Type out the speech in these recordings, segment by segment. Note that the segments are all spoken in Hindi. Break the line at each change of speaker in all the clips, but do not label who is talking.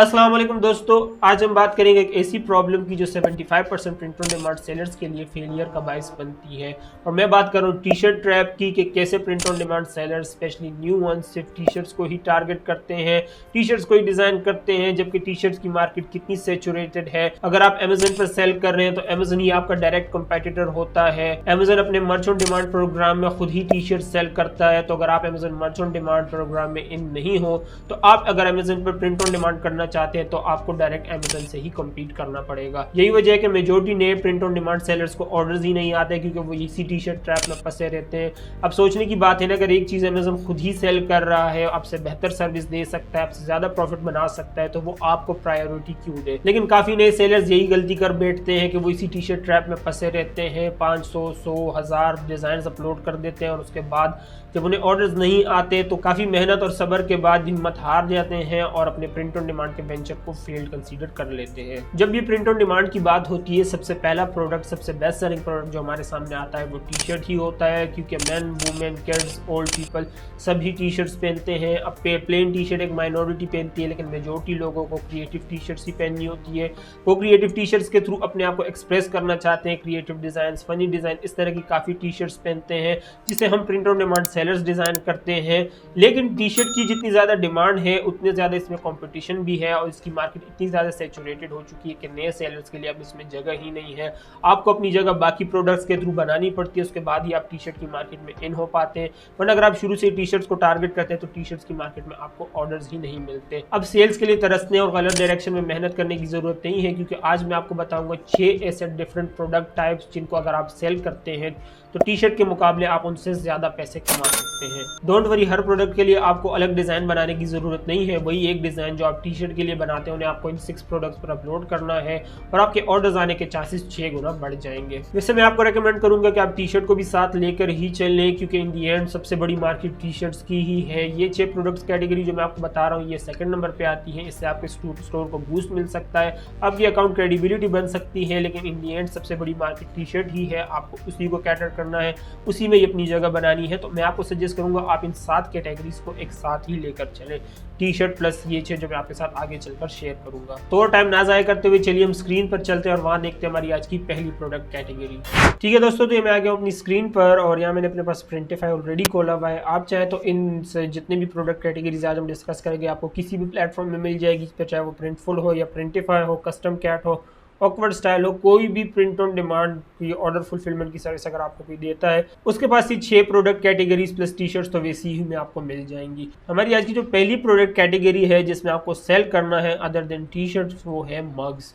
अस्सलाम वालेकुम दोस्तों, आज हम बात करेंगे एक ऐसी प्रॉब्लम की जो 75% प्रिंट ऑन डिमांड सेलर्स के लिए फेलियर का बायस बनती है। और मैं बात कर रहा हूँ टी शर्ट ट्रैप की कि कैसे print on demand sellers specially new ones सिर्फ टी शर्ट्स को ही टारगेट करते हैं, टी शर्ट्स को ही डिजाइन करते हैं, जबकि टी शर्ट्स की मार्केट कितनी सेचुरेटेड है। अगर आप अमेजन पर सेल कर रहे हैं तो अमेजन ही आपका डायरेक्ट कंपेटिटर होता है। अमेजन अपने मर्च ऑन डिमांड प्रोग्राम में खुद ही टी शर्ट सेल करता है, तो अगर आप अमेजन मर्च ऑन डिमांड प्रोग्राम में इन नहीं हो तो आप अगर अमेजन पर प्रिंट ऑन डिमांड करना चाहते हैं तो आपको डायरेक्ट अमेजन से ही कम्पीट करना पड़ेगा। यही वजह है कि मेजोरिटी नए प्रिंट ऑन डिमांड सेलर्स को ऑर्डर्स ही नहीं आते, क्योंकि वो इसी टी शर्ट ट्रैप में फंसे रहते हैं। अब सोचने की बात है ना, अगर एक चीज अमेजन खुद ही सेल कर रहा है, आपसे बेहतर सर्विस दे सकता है, आपसे ज्यादा प्रॉफिट बना सकता है, तो वो आपको प्रायोरिटी क्यों दे। लेकिन काफी नए सेलर्स यही गलती कर बैठते हैं कि वो इसी टी शर्ट ट्रैप में फंसे रहते हैं, 500 100 1000 डिजाइन अपलोड कर देते हैं और उसके बाद जब उन्हें ऑर्डर्स नहीं आते तो काफी मेहनत और सब्र के बाद हिम्मत हार जाते हैं और अपने प्रिंट ऑन डिमांड के वेंचर को फेल्ड कंसीडर कर लेते हैं। जब भी प्रिंट ऑन डिमांड की बात होती है, सबसे पहला प्रोडक्ट, सबसे बेस्ट सेलिंग प्रोडक्ट जो हमारे सामने आता है वो टी शर्ट ही होता है, क्योंकि man women kids old people सभी टी शर्ट्स पहनते हैं। अब प्लेन टी शर्ट एक माइनॉरिटी पहनती है, लेकिन मेजोरिटी लोगों को क्रिएटिव टी शर्ट्स ही पहननी होती है। वो क्रिएटिव टी शर्ट्स के थ्रू अपने आप को एक्सप्रेस करना चाहते हैं, क्रिएटिव डिजाइन, फनी डिजाइन, इस तरह की काफी टी शर्ट्स पहनते हैं जिसे हम print on demand sellers design करते हैं। लेकिन टी शर्ट की जितनी ज्यादा डिमांड है उतने ज्यादा इसमें कंपटीशन भी है और इसकी मार्केट इतनी ज्यादा सेचुरेटेड हो चुकी है कि नए सेलर्स के लिए अब इसमें जगह ही नहीं है। आपको अपनी जगह बाकी प्रोडक्ट्स के थ्रू बनानी पड़ती है, उसके बाद ही आप टी शर्ट की मार्केट में इन हो पाते हैं। वरना अगर आप शुरू से टी शर्ट्स को टारगेट करते हैं तो टी शर्ट्स की मार्केट में आपको ऑर्डर्स ही नहीं मिलते। अब सेल्स के लिए तरसने और गलत डायरेक्शन में मेहनत करने की जरूरत नहीं है, क्योंकि आज मैं आपको बताऊंगा 6 ऐसे डिफरेंट प्रोडक्ट टाइप्स जिनको अगर आप सेल करते हैं तो टी शर्ट के मुकाबले आप उनसे ज्यादा पैसे कमा सकते हैं। डोंट वरी, हर प्रोडक्ट के लिए आपको अलग डिजाइन बनाने की जरूरत नहीं है। वही एक डिजाइन जो आप टी शर्ट के लिए बनाते हैं उन्हें आपको इन 6 प्रोडक्ट्स पर अपलोड करना है और आपके ऑर्डर्स आने के चांसेस 6 गुना बढ़ जाएंगे। वैसे मैं आपको रेकमेंड करूंगा कि आप टी शर्ट को भी साथ लेकर ही चलें, क्योंकि इन दी एंड सबसे बड़ी मार्केट टी शर्ट्स की ही है। ये 6 प्रोडक्ट्स कैटेगरी जो मैं आपको बता रहा हूँ ये सेकंड नंबर पे आती है। इससे आपके स्टोर को बूस्ट मिल सकता है, आपकी अकाउंट क्रेडिबिलिटी बन सकती है, लेकिन इन दी एंड सबसे बड़ी मार्केट टी शर्ट ही है। आपको उसी को कैटर करना है, उसी में ही अपनी जगह बनानी है। तो मैं आपको सजेस्ट करूंगा आप इन 7 कैटेगरीज को एक साथ ही लेकर चलें, टी शर्ट प्लस ये 6 जो मैं आपके साथ आगे चलकर शेयर करूंगा। तो और टाइम ना जाया करते हुए चलिए हम स्क्रीन पर चलते हैं और वहां देखते हैं हमारी आज की पहली प्रोडक्ट कैटेगरी। ठीक है दोस्तों, तो ये मैं आ गया हूं अपनी स्क्रीन पर और यहाँ मैंने अपने पास प्रिंटिफाई ऑलरेडी खोला हुआ है। आप चाहे तो इन जितने भी प्रोडक्ट कैटेगरीज आज हम डिस्कस करेंगे आपको किसी भी प्लेटफॉर्म में मिल जाएगी, चाहे वो प्रिंटफुल हो या प्रिंटिफाई हो, कस्टम कैट हो, ऑकवर्ड स्टाइल हो, कोई भी प्रिंट ऑन डिमांड की ऑर्डर फुलफिलमेंट की सर्विस अगर आपको कोई देता है उसके पास ये 6 product categories plus T shirts तो वैसी ही में आपको मिल जाएंगी। हमारी आज की जो पहली प्रोडक्ट कैटेगरी है जिसमें आपको सेल करना है अदर देन टी शर्ट्स, वो है मग्स।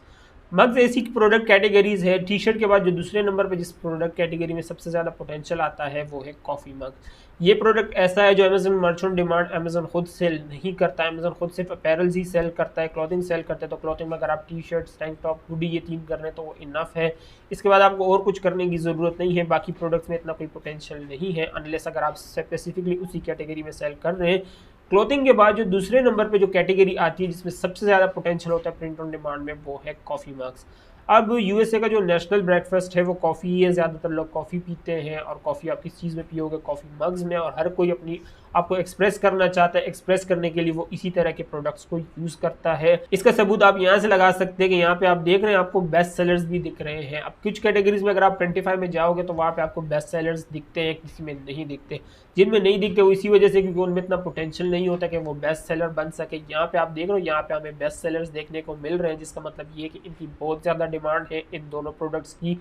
मग्स ऐसी प्रोडक्ट कैटेगरीज है, टी शर्ट के बाद जो दूसरे नंबर पर जिस प्रोडक्ट कैटेगरी में सबसे ज़्यादा पोटेंशियल आता है वो है कॉफ़ी मग। ये प्रोडक्ट ऐसा है जो अमेजन मर्च ऑन डिमांड अमेजन खुद सेल नहीं करता है। अमेजन खुद सिर्फ अपैरल्स ही सेल करता है, क्लॉथिंग सेल करता है। तो क्लॉथिंग में अगर आप T shirt, tank top, hoodie ये 3 कर रहे हैं तो वो इनफ है। इसके बाद आपको और कुछ करने की ज़रूरत नहीं है। बाकी प्रोडक्ट्स में इतना कोई पोटेंशियल नहीं है अनलेस अगर आप स्पेसिफिकली उसी कैटेगरी में सेल कर रहे हैं। क्लोथिंग के बाद जो दूसरे नंबर पे जो कैटेगरी आती है जिसमें सबसे ज़्यादा पोटेंशियल होता है प्रिंट ऑन डिमांड में, वो है कॉफ़ी मग्स। अब यूएसए का जो नेशनल ब्रेकफास्ट है वो कॉफ़ी ही है, ज़्यादातर लोग कॉफ़ी पीते हैं और कॉफ़ी आप किस चीज़ में पियोगे, कॉफ़ी मग्स में। और हर कोई अपनी आपको एक्सप्रेस करना चाहता है, एक्सप्रेस करने के लिए वो इसी तरह के प्रोडक्ट्स को यूज़ करता है। इसका सबूत आप यहाँ से लगा सकते हैं कि यहाँ पे आप देख रहे हैं आपको बेस्ट सेलर्स भी दिख रहे हैं। अब कुछ कैटेगरीज में अगर आप 25 में जाओगे तो वहाँ पे आपको बेस्ट सेलर्स दिखते हैं, किसी में नहीं दिखते। जिनमें नहीं दिखते वो इसी वजह से क्योंकि उनमें इतना पोटेंशियल नहीं होता कि वो बेस्ट सेलर बन सके। यहाँ पे आप देख रहे हो, यहाँ पे हमें बेस्ट सेलर्स देखने को मिल रहे हैं, जिसका मतलब ये है कि इनकी बहुत ज़्यादा डिमांड है इन दोनों प्रोडक्ट्स की।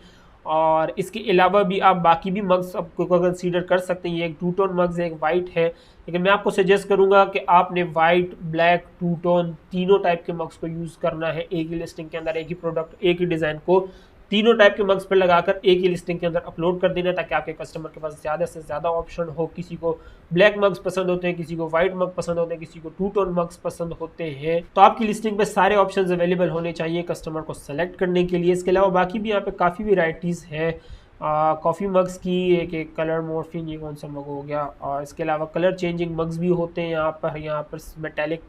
और इसके अलावा भी आप बाकी भी मग्स आपको कंसीडर कर सकते हैं। ये एक 2 टोन मग्स है, एक वाइट है, लेकिन मैं आपको सजेस्ट करूंगा कि आपने वाइट, ब्लैक, 2 टोन तीनों टाइप के मग्स को यूज़ करना है एक ही लिस्टिंग के अंदर। एक ही प्रोडक्ट, एक ही डिज़ाइन को तीनों टाइप के मग्स पर लगाकर एक ही लिस्टिंग के अंदर अपलोड कर देना, ताकि आपके कस्टमर के पास ज़्यादा से ज़्यादा ऑप्शन हो। किसी को ब्लैक मग्स पसंद होते हैं, किसी को व्हाइट मग पसंद होते हैं, किसी को 2 टोन मग्स पसंद होते हैं। तो आपकी लिस्टिंग पे सारे ऑप्शंस अवेलेबल होने चाहिए कस्टमर को सेलेक्ट करने के लिए। इसके अलावा बाकी भी यहाँ पे काफ़ी वेराइटीज़ हैं। कॉफ़ी मग्स की एक कलर मॉर्फिंग, ये कौन सा मग हो गया। और इसके अलावा कलर चेंजिंग मग्स भी होते हैं यहाँ पर मेटेलिक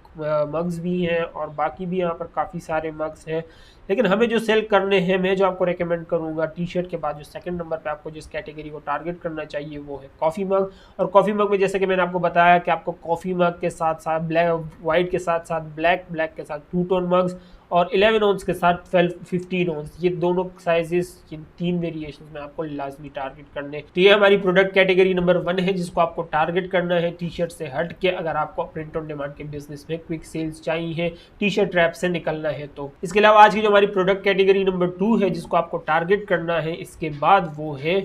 मग्स भी हैं और बाकी भी यहाँ पर काफ़ी सारे मग्स हैं। लेकिन हमें जो सेल करने हैं, मैं जो आपको रेकमेंड करूँगा टी शर्ट के बाद जो सेकंड नंबर पे आपको जिस कैटेगरी को टारगेट करना चाहिए वो है कॉफ़ी मग। और कॉफ़ी मग में जैसे कि मैंने आपको बताया कि आपको कॉफ़ी मग के साथ साथ ब्लैक वाइट के साथ साथ ब्लैक, ब्लैक के साथ टू टोन मग्स और 11 ऑन्स के साथ 12 15 ऑन्स, ये दोनों साइजेस, ये 3 वेरिएशन में आपको लाजमी टारगेट करने। तो ये हमारी प्रोडक्ट कैटेगरी नंबर 1 है जिसको आपको टारगेट करना है टी शर्ट से हट के, अगर आपको प्रिंट ऑन डिमांड के बिजनेस में क्विक सेल्स चाहिए, टी शर्ट ट्रैप से निकलना है तो। इसके अलावा आज की जो हमारी प्रोडक्ट कैटेगरी नंबर 2 है जिसको आपको टारगेट करना है इसके बाद वो है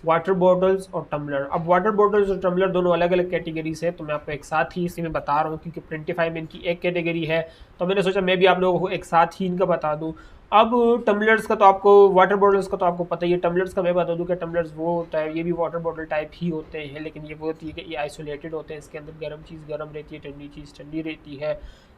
वाटर बॉटल्स और टम्बलर। अब वाटर बॉटल्स और टम्बलर दोनों अलग अलग कैटेगरीज है, तो मैं आपको एक साथ ही इसी में बता रहा हूँ क्योंकि प्रिंटिफाई में इनकी एक कैटेगरी है, तो मैंने सोचा मैं भी आप लोगों को एक साथ ही इनका बता दूँ। अब टम्बलर्स का तो आपको, वाटर बॉटल्स का तो आपको पता ही है। टम्बलर्स का मैं बता दूं कि टम्बलर्स वो होता है, ये भी वाटर बॉटल टाइप ही होते हैं, लेकिन ये वो होती है कि ये आइसोलेटेड होते हैं, इसके अंदर गर्म चीज़ गर्म रहती है, ठंडी चीज़ ठंडी रहती है,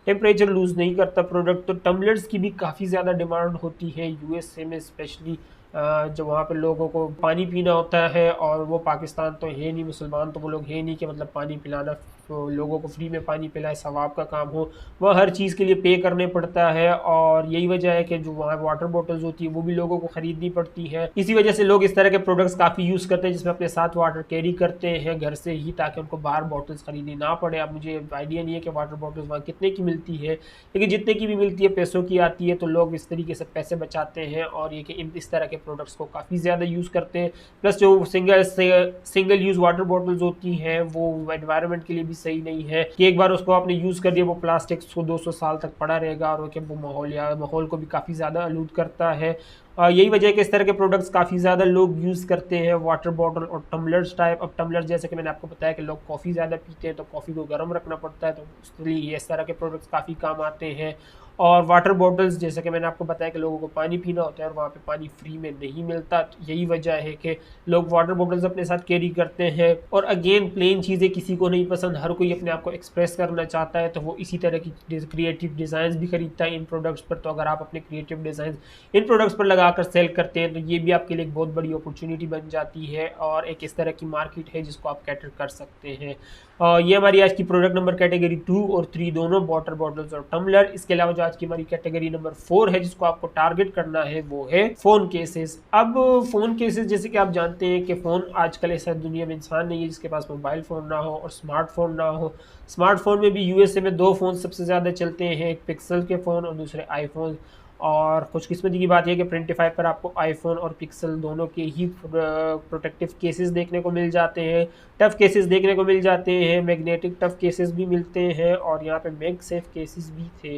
टेम्परेचर लूज़ नहीं करता प्रोडक्ट। तो टम्बलर्स की भी काफ़ी ज़्यादा डिमांड होती है यूएसए में स्पेशली, जब वहाँ पे लोगों को पानी पीना होता है और वो पाकिस्तान तो है नहीं, मुसलमान तो वो लोग है नहीं कि मतलब पानी पिलाना, तो लोगों को फ्री में पानी पिलाए सवाब का काम हो, वह हर चीज़ के लिए पे करने पड़ता है। और यही वजह है कि जो वहाँ वाटर बॉटल्स होती है वो भी लोगों को ख़रीदनी पड़ती है। इसी वजह से लोग इस तरह के प्रोडक्ट्स काफ़ी यूज़ करते हैं जिसमें अपने साथ वाटर कैरी करते हैं घर से ही, ताकि उनको बाहर बॉटल्स ख़रीदनी ना पड़े। अब मुझे आइडिया नहीं है कि वाटर बॉटल्स वहाँ कितने की मिलती है, लेकिन जितने की भी मिलती है पैसों की आती है, तो लोग इस तरीके से पैसे बचाते हैं और ये कि इस तरह के प्रोडक्ट्स को काफ़ी ज़्यादा यूज़ करते हैं। प्लस जो सिंगल यूज़ वाटर बॉटल्स होती हैं वो एनवायरनमेंट के लिए भी सही नहीं है कि एक बार उसको आपने यूज़ कर दिया वो प्लास्टिक 100-200 साल तक पड़ा रहेगा और वो माहौल को भी काफ़ी ज़्यादा आलूद करता है। यही वजह है कि इस तरह के प्रोडक्ट्स काफ़ी ज़्यादा लोग यूज़ करते हैं, वाटर बॉटल और टम्बलर्स टाइप। अब टम्बलर जैसे कि मैंने आपको बताया कि लोग कॉफ़ी ज़्यादा पीते हैं तो कॉफ़ी को गर्म रखना पड़ता है, तो इसलिए इस तरह के प्रोडक्ट्स काफ़ी काम आते हैं। और वाटर बॉटल्स जैसे कि मैंने आपको बताया कि लोगों को पानी पीना होता है और वहाँ पे पानी फ्री में नहीं मिलता, तो यही वजह है कि लोग वाटर बॉटल्स अपने साथ कैरी करते हैं। और अगेन प्लेन चीज़ें किसी को नहीं पसंद, हर कोई अपने आप को एक्सप्रेस करना चाहता है, तो वो इसी तरह की क्रिएटिव डिज़ाइन भी खरीदता है इन प्रोडक्ट्स पर। तो अगर आप अपने क्रिएटिव डिज़ाइन इन प्रोडक्ट्स पर लगाकर सेल करते हैं तो ये भी आपके लिए एक बहुत बड़ी अपॉर्चुनिटी बन जाती है और एक इस तरह की मार्केट है जिसको आप कैटर कर सकते हैं। ये हमारी आज की प्रोडक्ट नंबर कैटेगरी 2 और 3 दोनों वाटर बॉटल्स और टम्बलर। इसके अलावा जो आज की हमारी कैटेगरी नंबर 4 है जिसको आपको टारगेट करना है वो है फ़ोन केसेस। अब फ़ोन केसेस जैसे कि आप जानते हैं कि फ़ोन आजकल ऐसा दुनिया में इंसान नहीं है जिसके पास मोबाइल फ़ोन ना हो और स्मार्टफोन ना हो। स्मार्टफोन में भी यूएसए में 2 फ़ोन सबसे ज़्यादा चलते हैं, एक पिक्सल के फ़ोन और दूसरे आईफोन। और खुशकिस्मती की बात यह कि प्रिंटिफाई पर आपको आईफोन और पिक्सल दोनों के ही प्रोटेक्टिव केसेस देखने को मिल जाते हैं, टफ़ केसेस देखने को मिल जाते हैं, मैग्नेटिक टफ़ केसेस भी मिलते हैं और यहाँ पे मैगसेफ केसेस भी थे।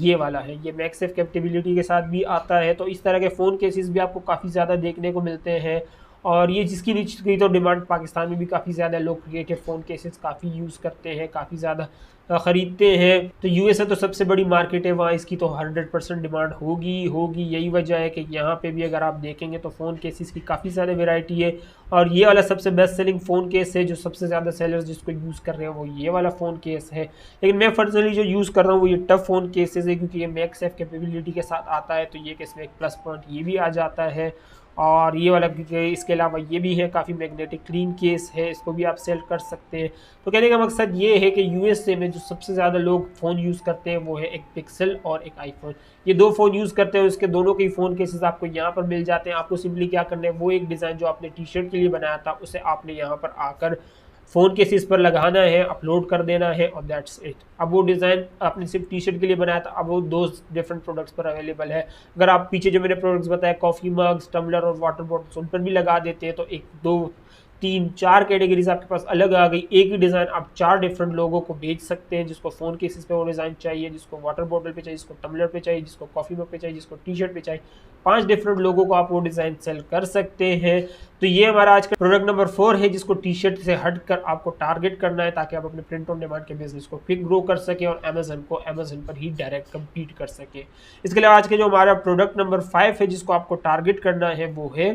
ये वाला है, ये मैगसेफ कैपेबिलिटी के साथ भी आता है। तो इस तरह के फ़ोन केसेस भी आपको काफ़ी ज़्यादा देखने को मिलते हैं और ये जिसकी नीचे की तो डिमांड पाकिस्तान में भी काफ़ी ज़्यादा, लोग क्रिएटिव फ़ोन केसेस काफ़ी यूज़ करते हैं, काफ़ी ज़्यादा ख़रीदते हैं। तो यूएसए तो सबसे बड़ी मार्केट है, वहाँ इसकी तो 100% डिमांड होगी। यही वजह है कि यहाँ पे भी अगर आप देखेंगे तो फ़ोन केसेस की काफ़ी ज़्यादा वैरायटी है और ये वाला सबसे बेस्ट सेलिंग फ़ोन केस है, जो सबसे ज़्यादा सेलर्स जिसको यूज़ कर रहे हैं वो ये वाला फ़ोन केस है। लेकिन मैं पर्सनली जो यूज़ कर रहा हूँ वो ये टफ़ फ़ोन केसेस है, क्योंकि ये मैगसेफ कैपेबिलिटी के साथ आता है, तो ये कि इसमें एक प्लस पॉइंट ये भी आ जाता है। और ये वाला इसके अलावा ये भी है, काफ़ी मैग्नेटिक क्लीन केस है, इसको भी आप सेल कर सकते हैं। तो कहने का मकसद ये है कि यूएसए में जो सबसे ज़्यादा लोग फ़ोन यूज़ करते हैं वो है एक पिक्सल और एक आईफोन। ये 2 फ़ोन यूज़ करते हैं, उसके दोनों के ही फ़ोन केसेस आपको यहाँ पर मिल जाते हैं। आपको सिंपली क्या करना है, वो एक डिज़ाइन जो आपने टी शर्ट के लिए बनाया था उसे आपने यहाँ पर आकर फ़ोन केसेस पर लगाना है, अपलोड कर देना है और दैट्स इट। अब वो डिज़ाइन आपने सिर्फ टी शर्ट के लिए बनाया था, अब वो 2 डिफरेंट प्रोडक्ट्स पर अवेलेबल है। अगर आप पीछे जो मैंने प्रोडक्ट्स बताया, कॉफ़ी मग्स, टम्बलर और वाटर बॉटल्स, उन पर भी लगा देते हैं तो 1 2 3 4 कैटेगरीज आपके पास अलग आ गई। एक ही डिज़ाइन आप 4 डिफरेंट लोगों को बेच सकते हैं, जिसको फ़ोन केसेस पे वो डिज़ाइन चाहिए, जिसको वाटर बॉटल पे चाहिए, जिसको टम्बलर पे चाहिए, जिसको कॉफ़ी मग पे चाहिए, जिसको टी शर्ट पे चाहिए। 5 डिफरेंट लोगों को आप वो डिज़ाइन सेल कर सकते हैं। तो ये हमारा आज का प्रोडक्ट नंबर 4 है जिसको टी शर्ट से हट कर आपको टारगेट करना है, ताकि आप अपने प्रिंट ऑन डिमांड के बिजनेस को क्विक ग्रो कर सके और अमेजन पर ही डायरेक्ट कम्पीट कर सके। इसके अलावा आज के जो हमारा प्रोडक्ट नंबर 5 है जिसको आपको टारगेट करना है वो है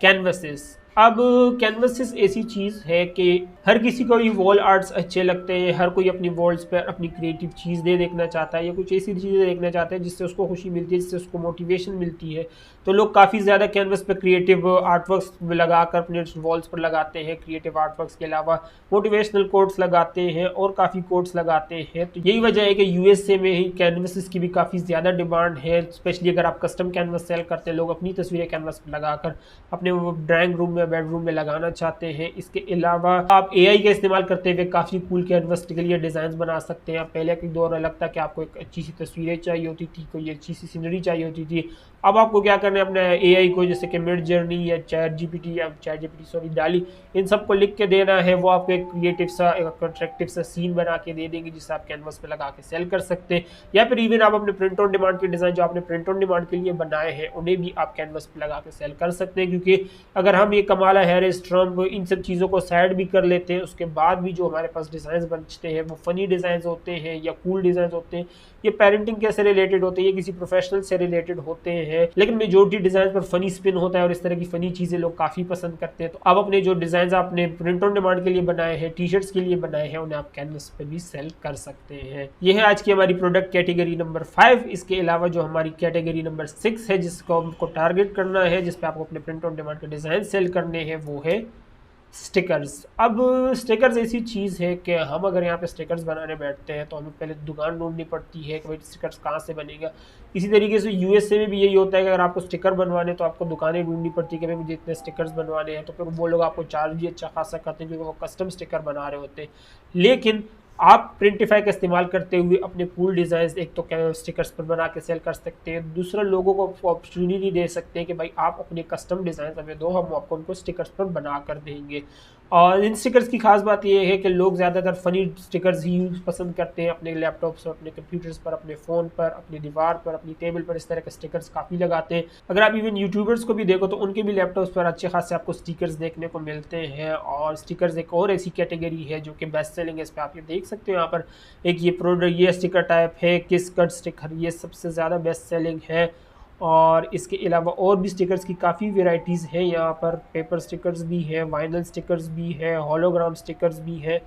कैनवसेस। अब कैनवसिस ऐसी चीज़ है कि हर किसी को ये वॉल आर्ट्स अच्छे लगते हैं, हर कोई अपनी वॉल्स पर अपनी क्रिएटिव चीज़ें देखना चाहता है या कुछ ऐसी चीज़ें देखना चाहता है जिससे उसको खुशी मिलती है, जिससे उसको मोटिवेशन मिलती है। तो लोग काफ़ी ज़्यादा कैनवस पर क्रिएटिव आर्टवर्क्स लगाकर अपने वॉल्स पर लगाते हैं। क्रिएटिव आर्टवर्क्स के अलावा मोटिवेशनल कोट्स लगाते हैं और काफ़ी कोट्स लगाते हैं। तो यही वजह है कि यूएसए में ही कैनवसिस की भी काफ़ी ज़्यादा डिमांड है, स्पेशली अगर आप कस्टम कैनवस सेल करते हैं। लोग अपनी तस्वीरें कैनवस पर लगाकर अपने ड्राइंग रूम में, बेडरूम में लगाना चाहते हैं। इसके अलावा आप एआई का इस्तेमाल करते हुए काफ़ी कूल कैनवस के लिए डिज़ाइन बना सकते हैं। पहले के दौर अलग था कि आपको एक अच्छी सी तस्वीरें चाहिए होती थी, कोई अच्छी सी सीनरी चाहिए होती थी। अब आपको क्या करना है, अपने एआई को जैसे कि मिड जर्नी या चैट जीपीटी सॉरी डाली, इन सबको लिख के देना है। वो आपको एक क्रिएटिव सा, एक अट्रैक्टिव सा सीन बना के दे देंगे जिसे आप कैनवस पे लगा के सेल कर सकते हैं। या फिर इवन आप अपने प्रिंट ऑन डिमांड के डिज़ाइन जो आपने प्रिंट ऑन डिमांड के लिए बनाए हैं उन्हें भी आप कैनवस पे लगा के सेल कर सकते हैं। क्योंकि अगर हम ये कमाला हैरिस, ट्रम्प, इन सब चीज़ों को साइड भी कर लेते हैं, उसके बाद भी जो हमारे पास डिज़ाइन बचते हैं वो फ़नी डिज़ाइन होते हैं या कूल डिज़ाइन होते हैं। ये पेरेंटिंग के से रिलेटेड होते हैं, ये किसी प्रोफेशनल से रिलेटेड होते हैं, लेकिन मेजॉरिटी डिज़ाइन पर फ़नी स्पिन होता है और इस तरह की फ़नी चीज़ें लोग काफ़ी पसंद करते हैं। तो आप अपने जो डिज़ाइन आपने प्रिंट ऑन डिमांड के लिए बनाए हैं, टी शर्ट्स के लिए बनाए हैं, उन्हें आप कैनवस पर भी सेल कर सकते हैं। ये है आज की हमारी प्रोडक्ट कैटेगरी नंबर 5। इसके अलावा जो हमारी कैटेगरी नंबर 6 है, जिसको हमको टारगेट करना है, जिसपे आपको अपने प्रिंट ऑन डिमांड के डिज़ाइन सेल करने हैं, वो है स्टिकर्स। अब स्टिकर्स ऐसी चीज़ है कि हम अगर यहाँ पे स्टिकर्स बनाने बैठते हैं तो हमें पहले दुकान ढूंढनी पड़ती है कि भाई स्टिकर्स कहाँ से बनेगा। इसी तरीके से यूएसए में भी यही होता है कि अगर आपको स्टिकर बनवाने तो आपको दुकानें ढूंढनी पड़ती है कि भाई मुझे इतने स्टिकर्स बनवाने हैं। तो फिर वो लोग आपको चार्ज भी अच्छा खासा करते हैं क्योंकि वो कस्टम स्टिकर बना रहे होते हैं। लेकिन आप प्रिंटिफाई का इस्तेमाल करते हुए अपने कूल डिज़ाइन एक तो स्टिकर्स पर बना के सेल कर सकते हैं, दूसरा लोगों को अपॉर्चुनिटी दे सकते हैं कि भाई आप अपने कस्टम डिज़ाइन हमें दो, हम आपको उनको स्टिकर्स पर बना कर देंगे। और इन स्टिकर्स की खास बात यह है कि लोग ज़्यादातर फ़नी स्टिकर्स ही यूज़ पसंद करते हैं। अपने लैपटॉप्स पर, अपने कंप्यूटर्स पर, अपने फ़ोन पर, अपनी दीवार पर, अपनी टेबल पर इस तरह के स्टिकर्स काफ़ी लगाते हैं। अगर आप इवन यूट्यूबर्स को भी देखो तो उनके भी लैपटॉप्स पर अच्छे खासे आपको स्टिकर्स देखने को मिलते हैं। और स्टिकर्स एक और ऐसी कैटेगरी है जो कि बेस्ट सेलिंग है। इस पर आप ये देख सकते हो, यहाँ पर एक ये प्रोडक्ट, ये स्टिकर टाइप है किस कट स्टिकर, ये सबसे ज़्यादा बेस्ट सेलिंग है। और इसके अलावा और भी स्टिकर्स की काफ़ी वेराइटीज़ हैं यहाँ पर। पेपर स्टिकर्स भी है, वाइनल स्टिकर्स भी है, होलोग्राम स्टिकर्स भी है।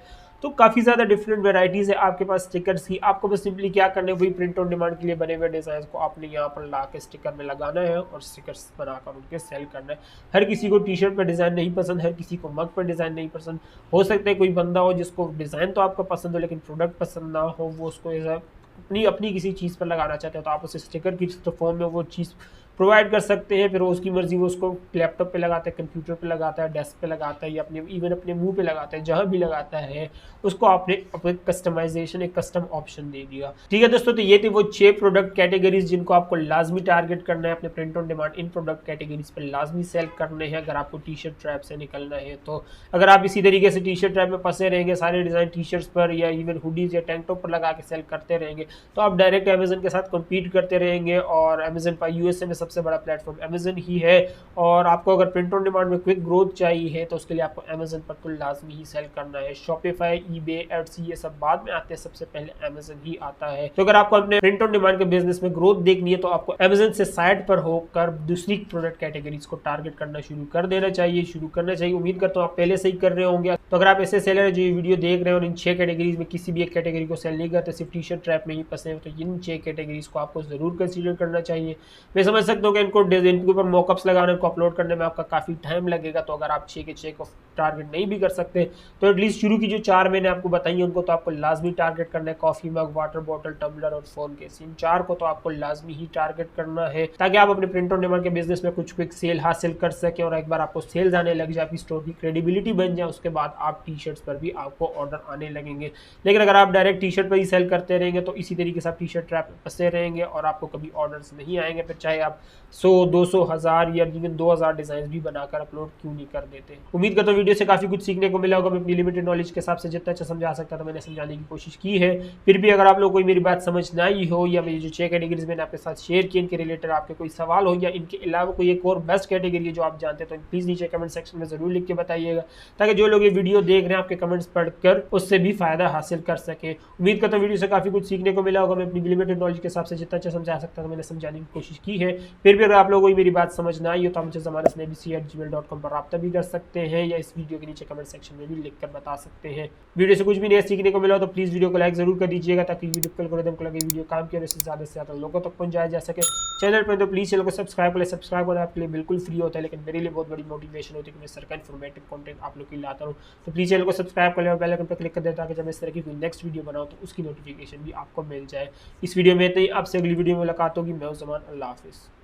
तो काफ़ी ज़्यादा डिफरेंट वेराइटीज़ है आपके पास स्टिकर्स की। आपको बस सिंपली क्या करना है, वही प्रिंट ऑन डिमांड के लिए बने हुए डिज़ाइन को आपने यहाँ पर ला के स्टिकर में लगाना है और स्टिकर्स बनाकर उनके सेल करना है। हर किसी को टी शर्ट पर डिज़ाइन नहीं पसंद, हर किसी को मग पर डिज़ाइन नहीं पसंद। हो सकता है कोई बंदा हो जिसको डिज़ाइन तो आपको पसंद हो लेकिन प्रोडक्ट पसंद ना हो, वो उसको ऐसा अपनी अपनी किसी चीज़ पर लगाना चाहते हो तो आप उसे स्टिकर की फॉर्म में वो चीज़ प्रोवाइड कर सकते हैं। फिर वो उसकी मर्ज़ी, वो उसको लैपटॉप पे लगाता है, कंप्यूटर पे लगाता है, डेस्क पे लगाता है या अपने इवन अपने मुंह पे लगाता है, जहाँ भी लगाता है उसको आपने अपने कस्टमाइजेशन, एक कस्टम ऑप्शन दे दिया। ठीक है दोस्तों, तो ये थे वो 6 प्रोडक्ट कैटेगरीज जिनको आपको लाजमी टारगेट करना है अपने print on demand. In product categories पर लाजमी सेल करने हैं अगर आपको टी शर्ट ट्रैप से निकलना है। तो अगर आप इसी तरीके से टी शर्ट ट्रैप में फंसे रहेंगे, सारे डिज़ाइन टी शर्ट्स पर या इवन हुडीज़ या टैंक टॉप पर लगा के सेल करते रहेंगे, तो आप डायरेक्ट अमेजन के साथ कम्पीट करते रहेंगे। और अमेजन पर यूएसए में सबसे बड़ा प्लेटफॉर्म अमेजन ही है। और आपको अगर प्रिंट ऑन डिमांड में क्विक ग्रोथ चाहिए है तो उसके लिए आपको अमेजन पर तो लाजमी ही सेल करना है। शॉपिफाई, ईबे, एडसी ये सब बाद में आते हैं, सबसे पहले अमेजन ही आता है। तो अगर आपको अपने प्रिंट ऑन डिमांड के बिजनेस में ग्रोथ देखनी है तो आपको अमेजन से साइड पर होकर दूसरी प्रोडक्ट कैटेगरीज को टारगेट करना शुरू कर देना चाहिए, शुरू करना चाहिए। उम्मीद करता हूँ आप पहले से ही कर रहे होंगे। तो अगर आप ऐसे सेलर है जो ये वीडियो देख रहे हैं और इन 6 कैटेगरीज में किसी भी एक कैटेगरी को सेल नहीं करते, सिर्फ टी शर्ट ट्रैप में ही फंसे हैं, तो इन 6 कैटेगरीज को आपको जरूर कंसीडर करना चाहिए। मैं समझ सकता हूँ कि इनके ऊपर मॉकअप्स लगाने को अपलोड करने में आपका काफ़ी टाइम लगेगा। तो अगर आप 6 के 6 को टारगेट नहीं भी कर सकते तो एटलीस्ट शुरू की जो 4 मैंने आपको बताई उनको तो आपको लाजमी टारगेट करना है। Coffee mug, water bottle, tumbler और फोन केस, इन 4 को तो आपको लाजमी ही टारगेट करना है ताकि आप अपने प्रिंट ऑन डिमांड के बिजनेस में कुछ क्विक सेल हासिल कर सकें। और एक बार आपको सेल्स आने लग जाए, आपकी स्टोर की क्रेडिबिलिटी बन जाए, उसके बाद आप टी शर्ट्स पर भी आपको ऑर्डर आने लगेंगे। लेकिन अगर आप डायरेक्ट टी शर्ट पर ही सेल करते रहेंगे तो इसी तरीके से आप टी शर्ट ट्रैप में फंसे रहेंगे और आपको कभी ऑर्डर्स नहीं आएंगे। फिर चाहे आप 100, 200, 1000 या इवन 2000 डिजाइन भी बनाकर अपलोड क्यों नहीं कर देते। उम्मीद करता हूँ वीडियो से काफ़ी कुछ सीखने को मिला होगा। मैं अपनी लिमिटेड नॉलेज के हिसाब से जितना अच्छा समझा सकता था मैंने समझाने की कोशिश की है। फिर भी अगर आप लोगों को मेरी बात समझ ना आई हो या मेरी जो 6 कैटेगरीज मैंने आपके साथ शेयर की इनके रिलेटेड आपके कोई सवाल हो या इनके अलावा कोई एक और बेस्ट कैटेगरी है जो आप जानते हैं तो प्लीज़ नीचे कमेंट सेक्शन में ज़रूर लिख के बताइएगा, ताकि जो लोग ये वीडियो देख रहे हैं आपके कमेंट्स पढ़कर उससे भी फ़ायदा हासिल कर सके। उम्मीद करता हूँ वीडियो से काफ़ी कुछ सीखने को मिला होगा। मैं अपनी लिमिटेड नॉलेज के हिसाब से जितना अच्छा समझा सकता था मैंने समझाने की कोशिश की है। फिर भी अगर आप लोगों को मेरी बात समझ ना आई हो तो आप मुझे ज़मानसनबीसी@gmail.com पर रब्ता भी कर सकते हैं या इस वीडियो के नीचे कमेंट सेक्शन में भी लिख कर बता सकते हैं। वीडियो से कुछ भी नया सीखने को मिला हो तो प्लीज़ वीडियो को लाइक ज़रूर कर दीजिएगा, ताकि यूट्यूब एल्गोरिथम को लगे वीडियो काम की वजह से ज़्यादा से ज़्यादा लोगों तक पहुंचाया जा सके। चैनल पर तो प्लीज़ चैनल को सब्सक्राइब करें। सब्सक्राइब करना आपके लिए बिल्कुल फ्री होता है, लेकिन मेरे लिए बहुत बड़ी मोटिवेशन होती है कि मैं सरकार इन्फॉर्मेटिव कंटेंट आप लोग के लिए लाता हूँ। तो प्लीज़ चैनल को सब्सक्राइब कर लें और बेल आइकन पर क्लिक कर दें, ताकि जब मैं इस तरह की कोई नेक्स्ट वीडियो बनाऊँ तो उसकी नोटिफिकेशन भी आपको मिल जाए। इस वीडियो में इतना ही, आपसे अगली वीडियो में मुलाकात होगी। मैं हूं ज़मान। अल्लाह हाफिज़।